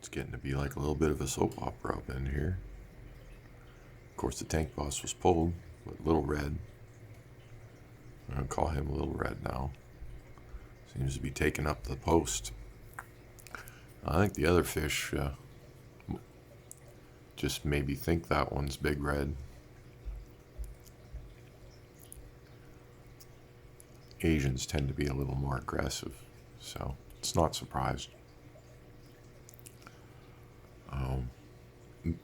It's getting to be like a little bit of a soap opera up in here. Of course, the tank boss was pulled, but Little Red, I'm going to call him Little Red now, seems to be taking up the post. I think the other fish just maybe think that one's Big Red. Asians tend to be a little more aggressive, so it's not surprised.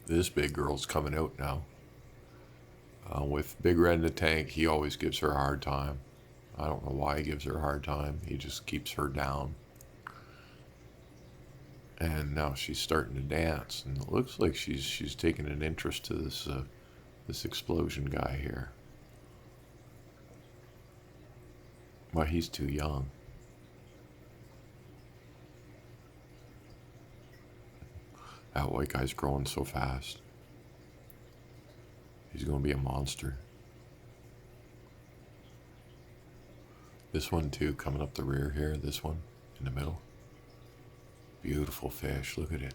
This big girl's coming out now. With Big Red in the tank, he always gives her a hard time. I don't know why he gives her a hard time. He just keeps her down. And now she's starting to dance, and it looks like she's taking an interest to this explosion guy here. But he's too young. That white guy's growing so fast. He's going to be a monster. This one too, coming up the rear here. This one in the middle. Beautiful fish. Look at it.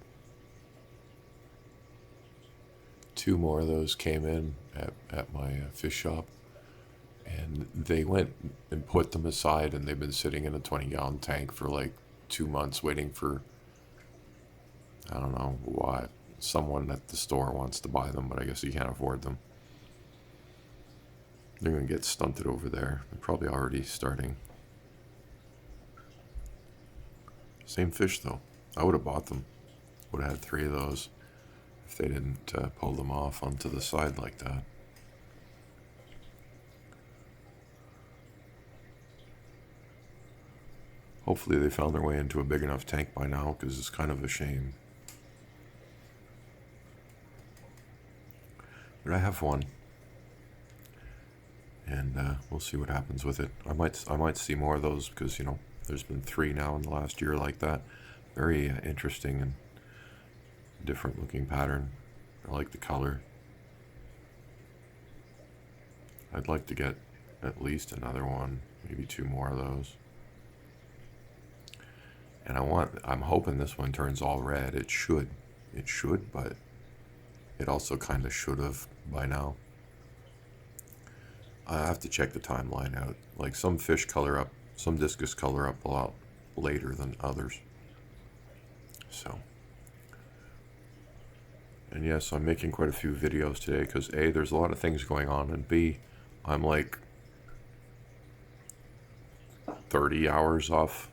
2 more of those came in at my fish shop. And they went and put them aside, and they've been sitting in a 20-gallon tank for like 2 months waiting for, I don't know what, someone at the store wants to buy them, but I guess you can't afford them. They're going to get stunted over there. They're probably already starting. Same fish though. I would have bought them. Would have had 3 of those if they didn't pull them off onto the side like that. Hopefully they found their way into a big enough tank by now, because it's kind of a shame. But I have one, and we'll see what happens with it. I might see more of those, because there's been 3 now in the last year like that. Very interesting and different looking pattern. I like the color. I'd like to get at least another one, maybe 2 more of those. And I'm hoping this one turns all red. It should, but it also kind of should have by now. I have to check the timeline out. Like some fish color up, some discus color up a lot later than others. So, and yes, I'm making quite a few videos today because A, there's a lot of things going on, and B, I'm like 30 hours off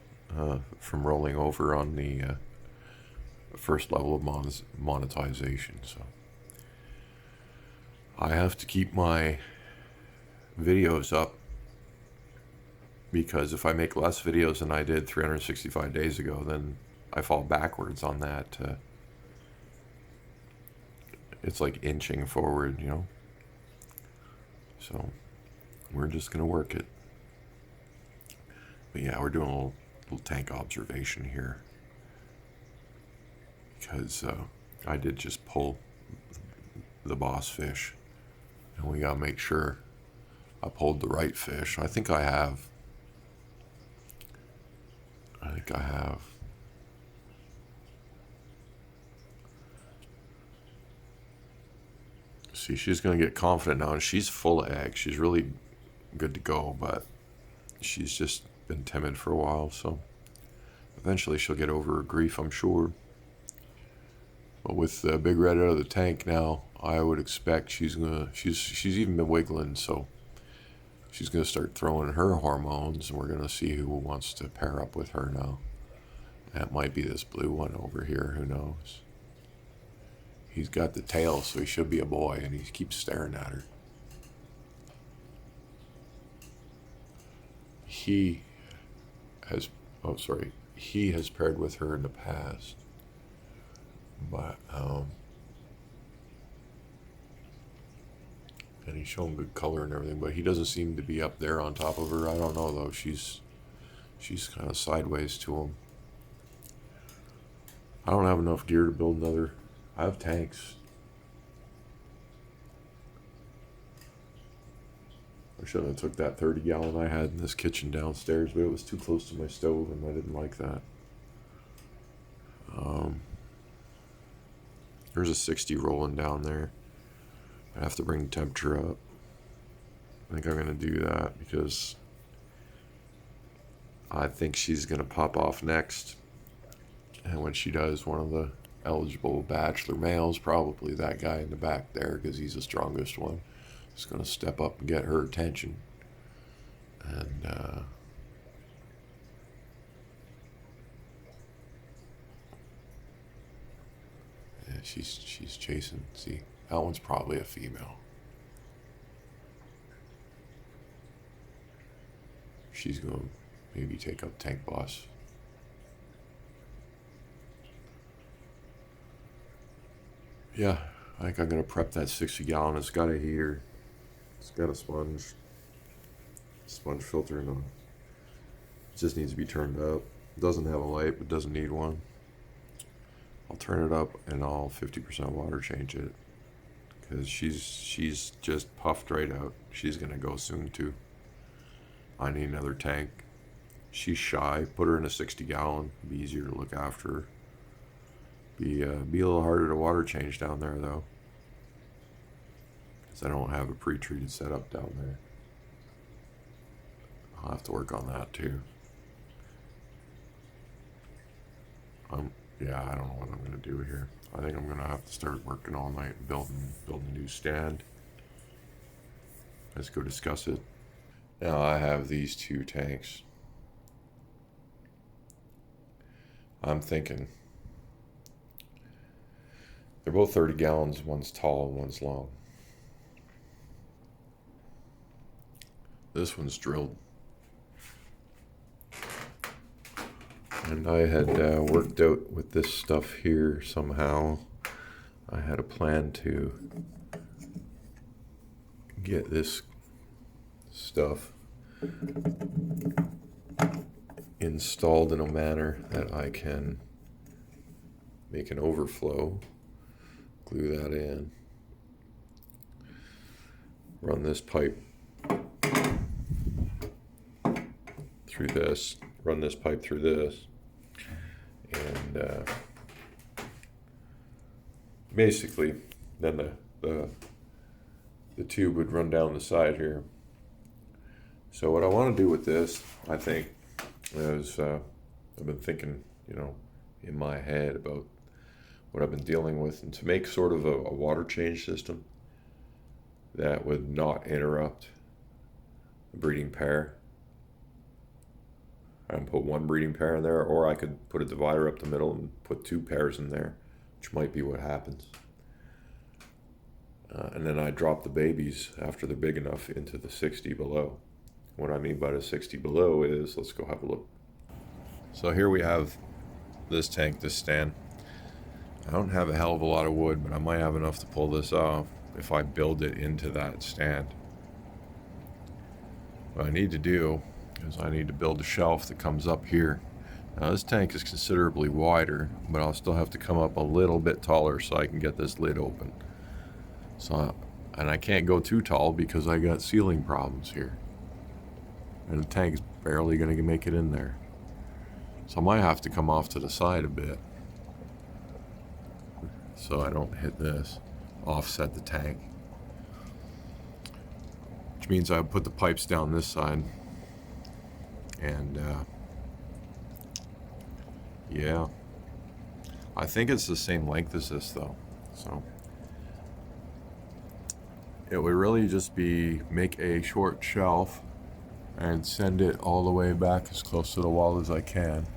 from rolling over on the first level of monetization. So I have to keep my videos up, because if I make less videos than I did 365 days ago, then I fall backwards on that. It's like inching forward, So we're just going to work it. But yeah, we're doing a little tank observation here, because I did just pull the boss fish, and we got to make sure I pulled the right fish. I think I have. See, she's going to get confident now, and she's full of eggs. She's really good to go, but she's just been timid for a while, so eventually she'll get over her grief, I'm sure. But with the Big Red out of the tank now, I would expect she's even been wiggling, so she's gonna start throwing her hormones, and we're gonna see who wants to pair up with her now. That might be this blue one over here, who knows? He's got the tail, so he should be a boy, and he keeps staring at her. He has paired with her in the past, but and he's showing good color and everything, but he doesn't seem to be up there on top of her. I don't know though. She's kind of sideways to him. I don't have enough gear to build another. I have tanks. I shouldn't have took that 30-gallon I had in this kitchen downstairs, but it was too close to my stove, and I didn't like that. There's a 60 rolling down there. I have to bring the temperature up. I think I'm going to do that because I think she's going to pop off next. And when she does, one of the eligible bachelor males, probably that guy in the back there because he's the strongest one, is going to step up and get her attention. And yeah, she's chasing. See, that one's probably a female. She's going to maybe take up tank boss. Yeah, I think I'm going to prep that 60 gallon. It's got a heater. It's got a sponge filter, and it just needs to be turned up. It doesn't have a light, but doesn't need one. I'll turn it up and I'll 50% water change it because she's just puffed right out. She's going to go soon too. I need another tank. She's shy. Put her in a 60 gallon. Be easier to look after her. Be a little harder to water change down there though, because I don't have a pre-treated setup down there. I'll have to work on that too. Yeah, I don't know what I'm going to do here. I think I'm going to have to start working all night building a new stand. Let's go discuss it. Now I have these two tanks. I'm thinking they're both 30 gallons. One's tall and one's long. This one's drilled. And I had worked out with this stuff here somehow. I had a plan to get this stuff installed in a manner that I can make an overflow, glue that in, run this pipe through this, run this pipe through this, and basically then the tube would run down the side here. So what I want to do with this, I think, is I've been thinking, in my head about what I've been dealing with, and to make sort of a water change system that would not interrupt the breeding pair. I can put one breeding pair in there, or I could put a divider up the middle and put two pairs in there, which might be what happens. And then I drop the babies after they're big enough into the 60 below. What I mean by the 60 below is, let's go have a look. So here we have this tank, this stand. I don't have a hell of a lot of wood, but I might have enough to pull this off if I build it into that stand. What I need to do is I need to build a shelf that comes up here. Now this tank is considerably wider, but I'll still have to come up a little bit taller so I can get this lid open. And I can't go too tall because I got ceiling problems here. And the tank's barely going to make it in there. So I might have to come off to the side a bit so I don't hit this, offset the tank. Which means I put the pipes down this side. And yeah, I think it's the same length as this though. So it would really just be make a short shelf and send it all the way back as close to the wall as I can.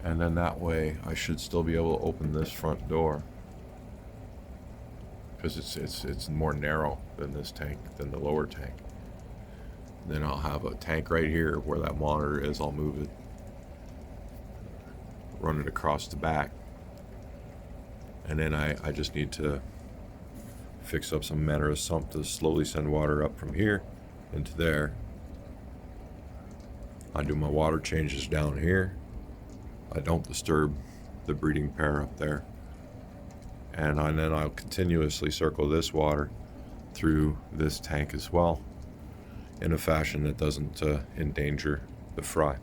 And then that way I should still be able to open this front door, because it's more narrow than this tank, than the lower tank. Then I'll have a tank right here where that monitor is. I'll move it, run it across the back, and then I just need to fix up some manner of sump to slowly send water up from here into there. I do my water changes down here. I don't disturb the breeding pair up there. And then I'll continuously circle this water through this tank as well, in a fashion that doesn't endanger the fry.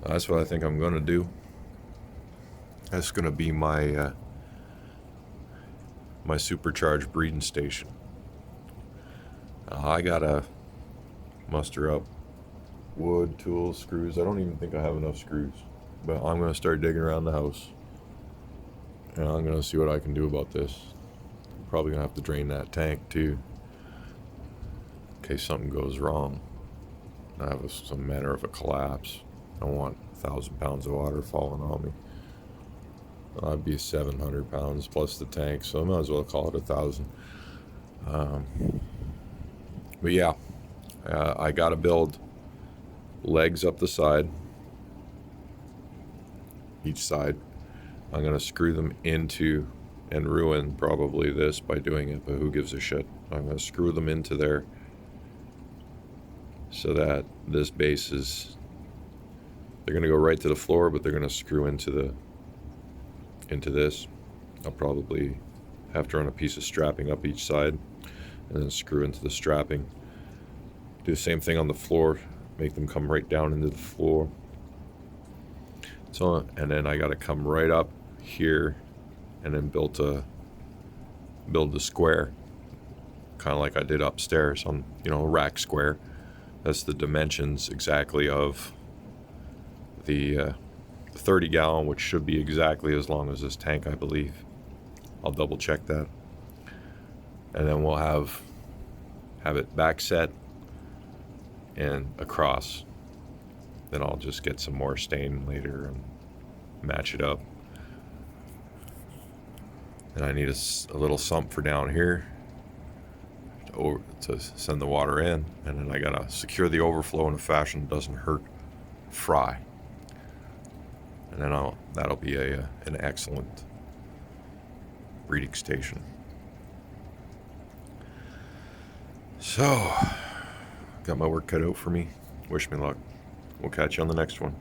That's what I think I'm going to do. That's going to be my my supercharged breeding station. I gotta muster up wood, tools, screws. I don't even think I have enough screws, but I'm gonna start digging around the house, and I'm gonna see what I can do about this. I'm probably gonna have to drain that tank too, in case something goes wrong. I have some manner of a collapse. I don't want 1,000 pounds of water falling on me. I'd be 700 pounds plus the tank, so I might as well call it 1,000. But yeah, I gotta build legs up the side, each side. I'm gonna screw them into, and ruin probably this by doing it, but who gives a shit? I'm gonna screw them into there so that this base is, they're gonna go right to the floor, but they're gonna screw into this. I'll probably have to run a piece of strapping up each side and then screw into the strapping. Do the same thing on the floor, make them come right down into the floor. So, and then I got to come right up here and then build the square, kind of like I did upstairs on, a rack square. That's the dimensions exactly of the 30 gallon, which should be exactly as long as this tank, I believe. I'll double check that. And then we'll have it back set and across. Then I'll just get some more stain later and match it up. And I need a little sump for down here to send the water in, and then I gotta secure the overflow in a fashion that doesn't hurt fry. And then that'll be an excellent breeding station. So, got my work cut out for me. Wish me luck. We'll catch you on the next one.